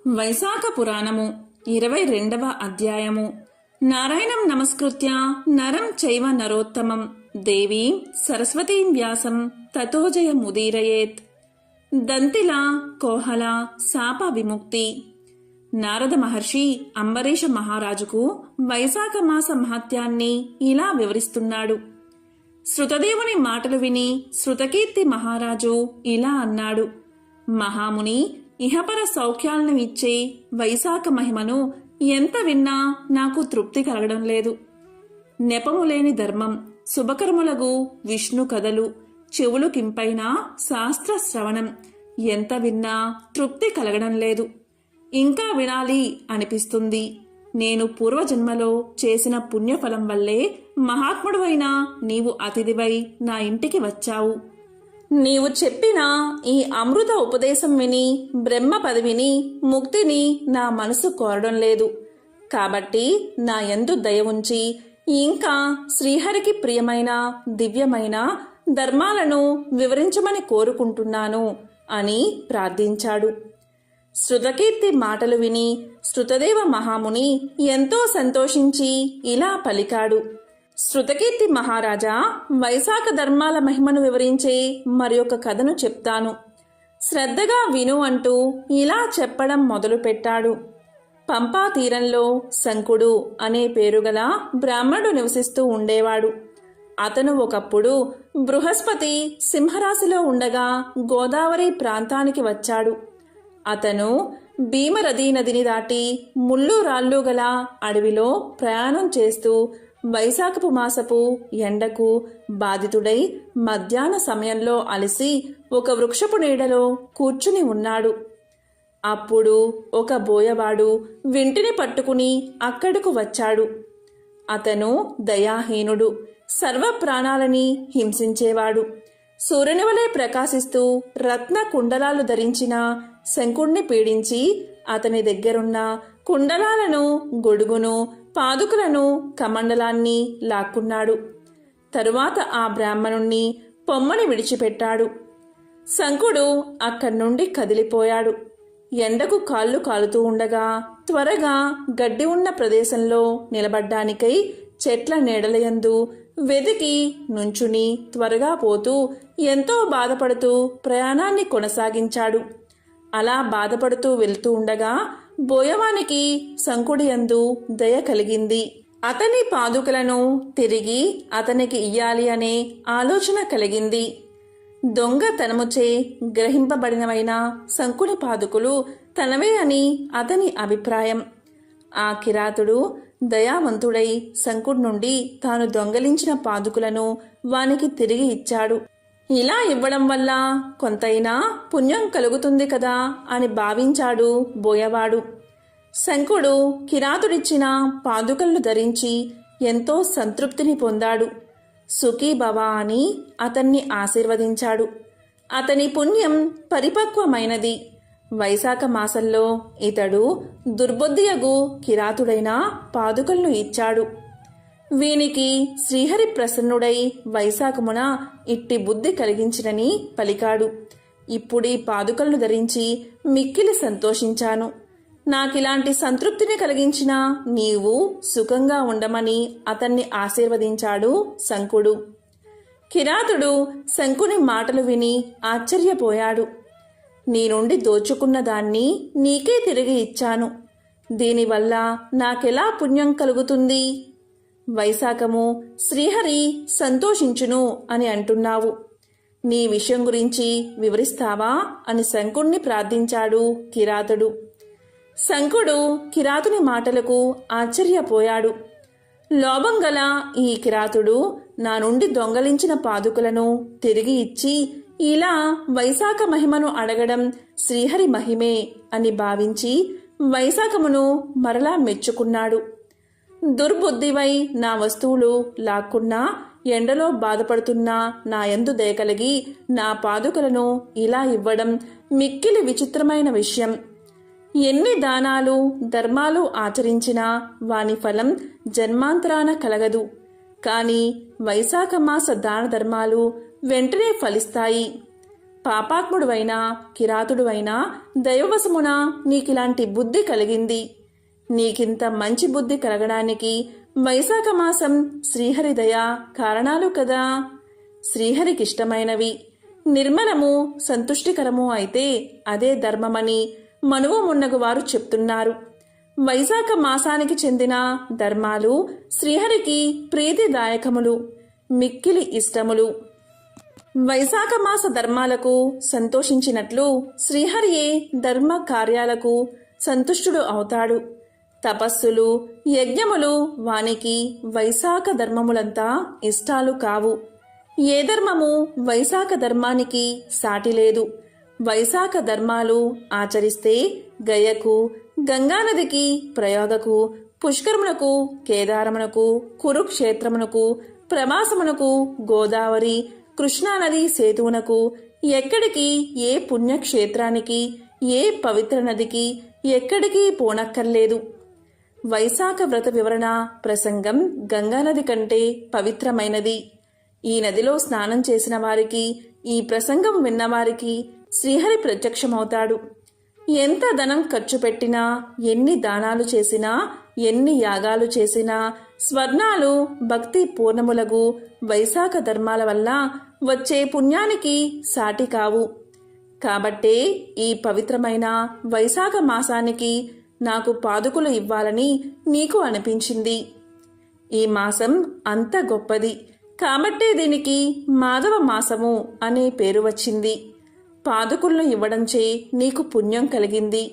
వైశాఖ పురాణము 22వ అధ్యాయము. నారాయణం నమస్కృత్య నరం చైవ నరోత్తమం దేవీం సరస్వతీం వ్యాసం తతో జయముదీరయేత్. దంతిల కోహల శాప విముక్తి. నారద మహర్షి అంబరీష మహారాజుకు వైశాఖ మాస మహత్యాన్ని ఇలా వివరిస్తున్నాడు. శృతదేవుని మాటలు విని శృతకీర్తి మహారాజు ఇలా అన్నాడు. మహాముని, ఇహపర సౌఖ్యాలను ఇచ్చే వైశాఖ మహిమను ఎంత విన్నా నాకు తృప్తి కలగడం లేదు. నెపము లేని ధర్మం, శుభకర్ములగు విష్ణు కథలు, చెవులు కింపైన శాస్త్ర శ్రవణం ఎంత విన్నా తృప్తి కలగడం లేదు. ఇంకా వినాలి అనిపిస్తుంది. నేను పూర్వజన్మలో చేసిన పుణ్యఫలం వల్లే మహాత్ముడువైన నీవు అతిథివై నా ఇంటికి వచ్చావు. నీవు చెప్పిన ఈ అమృత ఉపదేశం విని బ్రహ్మ పదవిని, ముక్తిని నా మనసు కోరడం లేదు. కాబట్టి నా యందు దయ ఉంచి ఇంకా శ్రీహరికి ప్రియమైన దివ్యమైన ధర్మాలను వివరించమని కోరుకుంటున్నాను అని ప్రార్థించాడు. శృతకీర్తి మాటలు విని శృతదేవ మహాముని ఎంతో సంతోషించి ఇలా పలికాడు. శృతకీర్తి మహారాజా, వైశాఖ ధర్మాల మహిమను వివరించే మరొక కథను చెప్తాను, శ్రద్ధగా విను అంటూ ఇలా చెప్పడం మొదలుపెట్టాడు. పంపా తీరంలో శంకుడు అనే పేరుగల బ్రాహ్మణుడు నివసిస్తూ ఉండేవాడు. అతను ఒకప్పుడు బృహస్పతి సింహరాశిలో ఉండగా గోదావరి ప్రాంతానికి వచ్చాడు. అతను భీమరథీ నదిని దాటి ముళ్ళు రాళ్ళు గల అడవిలో ప్రయాణం చేస్తూ వైశాఖపు మాసపు ఎండకు బాధితుడై మధ్యాహ్న సమయంలో అలసి ఒక వృక్షపు నీడలో కూర్చుని ఉన్నాడు. అప్పుడు ఒక బోయవాడు వింటిని పట్టుకుని అక్కడకు వచ్చాడు. అతను దయాహీనుడు, సర్వ ప్రాణాలని హింసించేవాడు. సూర్యుని వలె ప్రకాశిస్తూ రత్న కుండలాలు ధరించిన శంకుణ్ణి పీడించి అతని దగ్గరున్న కుండలాలను, గొడుగును, పాదుకులను, కమండలాన్ని లాక్కున్నాడు. తరువాత ఆ బ్రాహ్మణుణ్ణి పొమ్మని విడిచిపెట్టాడు. శంకుడు అక్కడి నుండి కదిలిపోయాడు. ఎండకు కాళ్ళు కాలుతూ ఉండగా త్వరగా గడ్డి ఉన్న ప్రదేశంలో నిలబడ్డానికై చెట్ల నీడలయందు వెదికి నుంచుని త్వరగా పోతూ ఎంతో బాధపడుతూ ప్రయాణాన్ని కొనసాగించాడు. అలా బాధపడుతూ వెళ్తూ ఉండగా బోయవానికి శంకుడి యందు దయ కలిగింది. అతని పాదుకలను తిరిగి అతనికి ఇయ్యాలి అనే ఆలోచన కలిగింది. దొంగతనముచే గ్రహింపబడినవైన శంకుని పాదుకులు తనవే అని అతని అభిప్రాయం. ఆ కిరాతుడు దయావంతుడై శంకుడి నుండి తాను దొంగలించిన పాదుకులను వానికి తిరిగి ఇచ్చాడు. ఇలా ఇవ్వడం వల్ల కొంతైనా పుణ్యం కలుగుతుంది కదా అని భావించాడు బోయవాడు. శంకుడు కిరాతుడిచ్చిన పాదుకలను ధరించి ఎంతో సంతృప్తిని పొందాడు. సుఖీభవ అని అతన్ని ఆశీర్వదించాడు. అతని పుణ్యం పరిపక్వమైనది. వైశాఖ మాసంలో ఇతడు దుర్బుద్ధియగు కిరాతుడైన పాదుకలను ఇచ్చాడు. వీనికి శ్రీహరి ప్రసన్నుడై వైశాఖమున ఇట్టి బుద్ధి కలిగించినని పలికాడు. ఇప్పుడీ పాదుకలను ధరించి మిక్కిలి సంతోషించాను. నాకిలాంటి సంతృప్తిని కలిగించిన నీవు సుఖంగా ఉండమని అతన్ని ఆశీర్వదించాడు శంకుడు. కిరాతుడు శంకుని మాటలు విని ఆశ్చర్యపోయాడు. నీ నుండి దోచుకున్న దాన్ని నీకే తిరిగి ఇచ్చాను. దీనివల్ల నాకెలా పుణ్యం కలుగుతుంది? వైశాఖము శ్రీహరి సంతోషించును అని అంటున్నావు. నీ విషయం గురించి వివరిస్తావా అని శంకుణ్ణి ప్రార్థించాడు కిరాతుడు. శంకుడు కిరాతుని మాటలకు ఆశ్చర్యపోయాడు. లోభం గల ఈ కిరాతుడు నా నుండి దొంగలించిన పాదుకులను తిరిగి ఇచ్చి ఇలా వైశాఖ మహిమను అడగడం శ్రీహరి మహిమే అని భావించి వైశాఖమును మరలా మెచ్చుకున్నాడు. దుర్బుద్ధివై నా వస్తువులు లాక్కున్నా ఎండలో బాధపడుతున్నా నా యందు దయ కలిగి నా పాదుకలను ఇలా ఇవ్వడం మిక్కిలి విచిత్రమైన విషయం. ఎన్ని దానాలు ధర్మాలు ఆచరించినా వాని ఫలం జన్మాంతరాన కలగదు. కాని వైశాఖ మాస దాన ధర్మాలు వెంటనే ఫలిస్తాయి. పాపాత్ముడువైనా కిరాతుడువైనా దైవవశమున నీకిలాంటి బుద్ధి కలిగింది. నీకింత మంచి బుద్ధి కలగడానికి వైశాఖ మాసం శ్రీహరి దయ కారణాలు కదా. శ్రీహరికిష్టమైనవి నిర్మలము సంతుష్టికరము అయితే అదే ధర్మమని మనువు మున్నగువారు చెప్తున్నారు. వైశాఖ మాసానికి చెందిన ధర్మాలు శ్రీహరికి ప్రీతిదాయకములు, మిక్కిలి ఇష్టములు. వైశాఖ మాస ధర్మాలకు సంతోషించినట్లు శ్రీహరియే ధర్మ కార్యాలకు సంతుష్టుడు అవుతాడు. తపస్సులు యజ్ఞములు వానికి వైశాఖ ధర్మములంతా ఇష్టాలు కావు. ఏ ధర్మము వైశాఖ ధర్మానికి సాటి లేదు. వైశాఖ ధర్మాలు ఆచరిస్తే గయకు, గంగానదికి, ప్రయోగకు, పుష్కరమునకు, కేదారమునకు, కురుక్షేత్రమునకు, ప్రవాసమునకు, గోదావరి కృష్ణానది సేతువునకు, ఎక్కడికి ఏ పుణ్యక్షేత్రానికి, ఏ పవిత్ర నదికి ఎక్కడికి పోనక్కర్లేదు. వైశాఖ వ్రత వివరణ ప్రసంగం గంగానది కంటే పవిత్రమైనది. ఈ నదిలో స్నానం చేసిన వారికి, ఈ ప్రసంగం విన్నవారికి శ్రీహరి ప్రత్యక్షమవుతాడు. ఎంత ధనం ఖర్చు పెట్టినా, ఎన్ని దానాలు చేసినా, ఎన్ని యాగాలు చేసినా స్వర్ణాలు భక్తి పూర్ణములగు వైశాఖ ధర్మాల వల్ల వచ్చే పుణ్యానికి సాటి కావు. కాబట్టే ఈ పవిత్రమైన వైశాఖ మాసానికి నాకు పాదుకులు ఇవ్వాలని నీకు అనిపించింది. ఈ మాసం అంత గొప్పది కాబట్టే దీనికి మాధవ మాసము అనే పేరు వచ్చింది. పాదుకులను ఇవ్వడంచే నీకు పుణ్యం కలిగింది.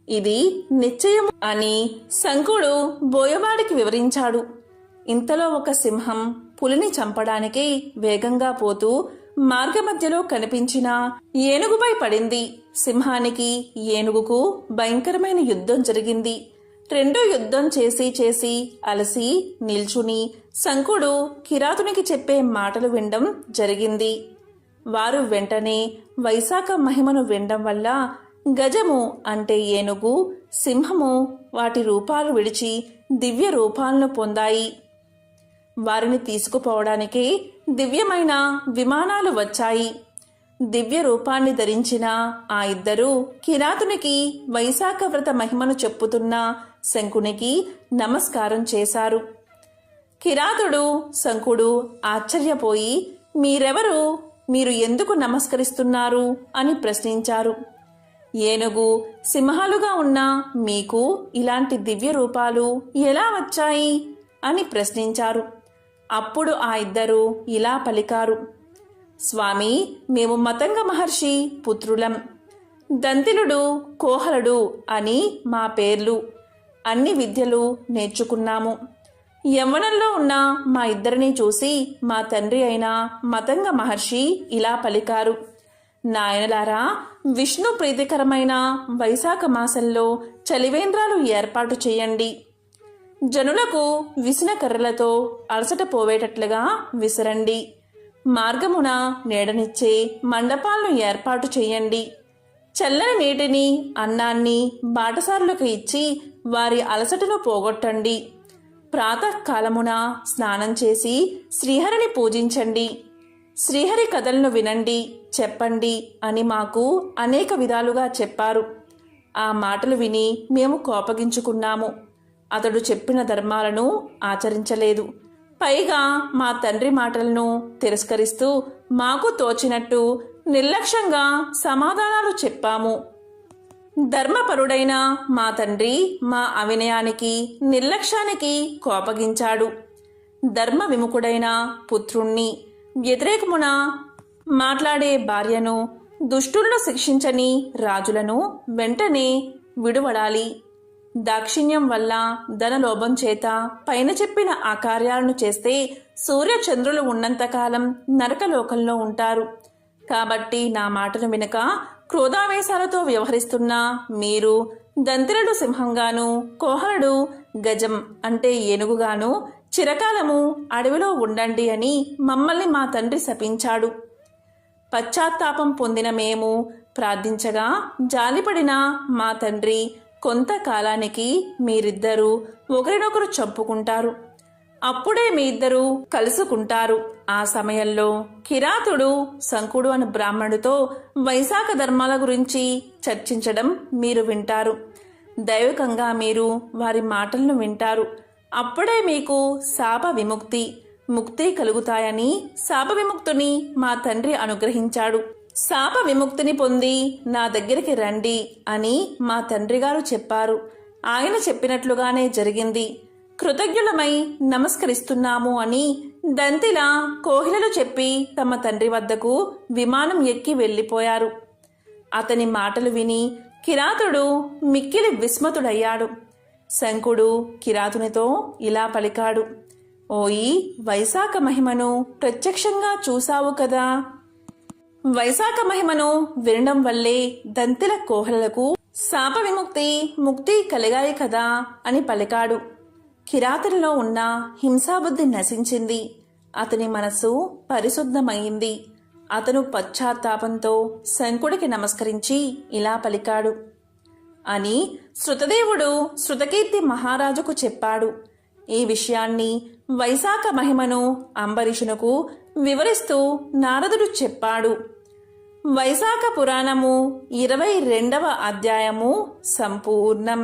ఇది నిశ్చయము అని శంకుడు బోయవాడికి వివరించాడు. ఇంతలో ఒక సింహం పులిని చంపడానికి వేగంగా పోతూ మార్గమధ్యలో కనిపించిన ఏనుగుపై పడింది. సింహానికి ఏనుగుకు భయంకరమైన యుద్ధం జరిగింది. రెండో యుద్ధం చేసి అలసి నిల్చుని శంకుడు కిరాతునికి చెప్పే మాటలు వినడం జరిగింది. వారు వెంటనే వైశాఖ మహిమను వినడం వల్ల గజము అంటే ఏనుగు, సింహము వాటి రూపాలు విడిచి దివ్య రూపాలను పొందాయి. వారిని తీసుకుపోవడానికి దివ్యమైన విమానాలు వచ్చాయి. దివ్య రూపాన్ని ధరించిన ఆ ఇద్దరు కిరాతునికి వైశాఖ వ్రత మహిమను చెప్పుతున్న శంకునికి నమస్కారం చేశారు. కిరాతుడు శంకుడు ఆశ్చర్యపోయి, మీరెవరు, మీరు ఎందుకు నమస్కరిస్తున్నారు అని ప్రశ్నించారు. ఏనుగు, సింహాలుగా ఉన్న మీకు ఇలాంటి దివ్య రూపాలు ఎలా వచ్చాయి అని ప్రశ్నించారు. అప్పుడు ఆ ఇద్దరు ఇలా పలికారు, స్వామి, మేము మతంగ మహర్షి పుత్రులం. దంతిలుడు, కోహలుడు అని మా పేర్లు. అన్ని విద్యలు నేర్చుకున్నాము. యవ్వనంలో ఉన్న మా ఇద్దరిని చూసి మా తండ్రి అయిన మతంగ మహర్షి ఇలా పలికారు, నాయనలారా, విష్ణు ప్రీతికరమైన వైశాఖ మాసంలో చలివేంద్రాలు ఏర్పాటు చేయండి. జనులకు విసిన కర్రలతో అలసట పోవేటట్లుగా విసరండి. మార్గమున నీడనిచ్చే మండపాలను ఏర్పాటు చేయండి. చల్లని నీటిని, అన్నాన్ని బాటసారులకు ఇచ్చి వారి అలసటను పోగొట్టండి. ప్రాతకాలమున స్నానం చేసి శ్రీహరిని పూజించండి. శ్రీహరి కథలను వినండి, చెప్పండి అని మాకు అనేక విధాలుగా చెప్పారు. ఆ మాటలు విని మేము కోపగించుకున్నాము. అతడు చెప్పిన ధర్మాలను ఆచరించలేదు. పైగా మా తండ్రి మాటలను తిరస్కరిస్తూ మాకు తోచినట్టు నిర్లక్ష్యంగా సమాధానాలు చెప్పాము. ధర్మపరుడైన మా తండ్రి మా అవినయానికి, నిర్లక్ష్యానికి కోపగించాడు. ధర్మ విముఖుడైన పుత్రుణ్ణి, వ్యతిరేకమున మాట్లాడే భార్యను, దుష్టులను శిక్షించని రాజులను వెంటనే విడువడాలి. దాక్షిణ్యం వల్ల, ధనలోభం చేత పైన చెప్పిన ఆ కార్యాలను చేస్తే సూర్యచంద్రులు ఉన్నంతకాలం నరకలోకంలో ఉంటారు. కాబట్టి నా మాటను వినక క్రోధావేశాలతో వ్యవహరిస్తున్న మీరు దంతిలుడు సింహంగాను, కోహలుడు గజం అంటే ఏనుగుగాను చిరకాలము అడవిలో ఉండండి అని మమ్మల్ని మా తండ్రి శపించాడు. పశ్చాత్తాపం పొందిన మేము ప్రార్థించగా జాలిపడిన మా తండ్రి కొంతకాలానికి మీరిద్దరూ ఒకరినొకరు చంపుకుంటారు. అప్పుడే మీ ఇద్దరూ కలుసుకుంటారు. ఆ సమయంలో కిరాతుడు శంకుడు అనే బ్రాహ్మణుడితో వైశాఖ ధర్మాల గురించి చర్చించడం మీరు వింటారు. దైవికంగా మీరు వారి మాటలను వింటారు. అప్పుడే మీకు శాప విముక్తి ముక్తి కలుగుతాయని శాప విముక్తిని మా తండ్రి అనుగ్రహించాడు. శాప విముక్తిని పొంది నా దగ్గరికి రండి అని మా తండ్రి గారు చెప్పారు. ఆయన చెప్పినట్లుగానే జరిగింది. కృతజ్ఞులమై నమస్కరిస్తున్నాము అని దంతిల కోహిలలు చెప్పి తమ తండ్రి వద్దకు విమానం ఎక్కి వెళ్ళిపోయారు. అతని మాటలు విని కిరాతుడు మిక్కిలి విస్మతుడయ్యాడు. శంకుడు కిరాతునితో ఇలా పలికాడు, ఓయి వైశాఖ మహిమను ప్రత్యక్షంగా చూశావు కదా. వైశాఖ మహిమను వినడం వల్లే దంతిల కోహలకు శాప విముక్తి ముక్తి కలిగాయి కదా అని పలికాడు. కిరాతునిలో ఉన్న హింసాబుద్ధి నశించింది. అతని మనసు పరిశుద్ధమైంది. అతను పశ్చాత్తాపంతో శంకుడికి నమస్కరించి ఇలా పలికాడు అని శృతదేవుడు శృతకీర్తి మహారాజుకు చెప్పాడు. ఈ విషయాన్ని వైశాఖ మహిమను అంబరీషునకు వివరిస్తూ నారదుడు చెప్పాడు. వైశాఖ పురాణము 22వ అధ్యాయము సంపూర్ణం.